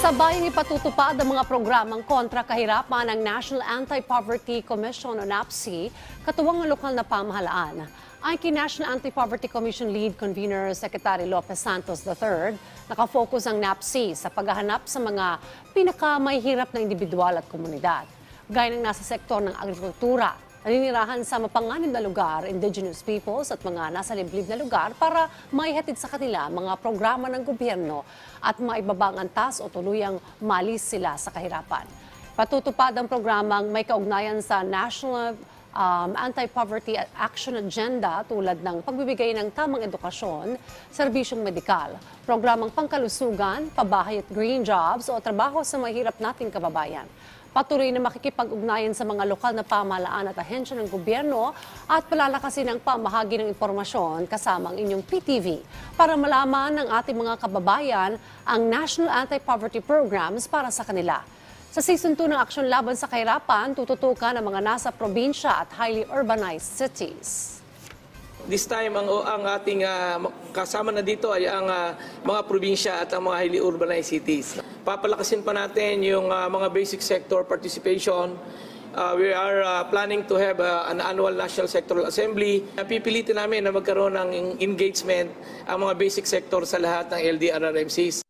Sabayang ipatutupad ang mga programang kontra kahirapan ng National Anti-Poverty Commission o NAPC, katuwang ng lokal na pamahalaan. Ayon kay National Anti-Poverty Commission Lead Convener Secretary Lopez Santos III, nakafocus ang NAPC sa paghahanap sa mga pinakamahihirap na individual at komunidad, gaya ng nasa sektor ng agrikultura, naninirahan sa mapanganib na lugar, indigenous peoples at mga nasa liblib na lugar para maihatid sa kanila mga programa ng gobyerno at maibabang antas o tuluyang malis sila sa kahirapan. Patutupad ang programang may kaugnayan sa National Anti-Poverty Action Agenda tulad ng pagbibigay ng tamang edukasyon, serbisyong medikal, programang pangkalusugan, pabahay at green jobs o trabaho sa mahirap nating kababayan. Patuloy na makikipag-ugnayan sa mga lokal na pamahalaan at ahensya ng gobyerno at palalakasin ang pamahagi ng impormasyon kasama ang inyong PTV para malaman ng ating mga kababayan ang National Anti-Poverty Programs para sa kanila. Sa Season 2 ng Aksyon Laban sa Kahirapan, tututukan ang mga nasa probinsya at highly urbanized cities. This time, ang ating kasama na dito ay ang mga probinsya at ang mga highly urbanized cities. Papalakasin pa natin yung mga basic sector participation. We are planning to have an annual National Sectoral Assembly. Pipilitin namin na magkaroon ng engagement ang mga basic sector sa lahat ng LDRRMCs.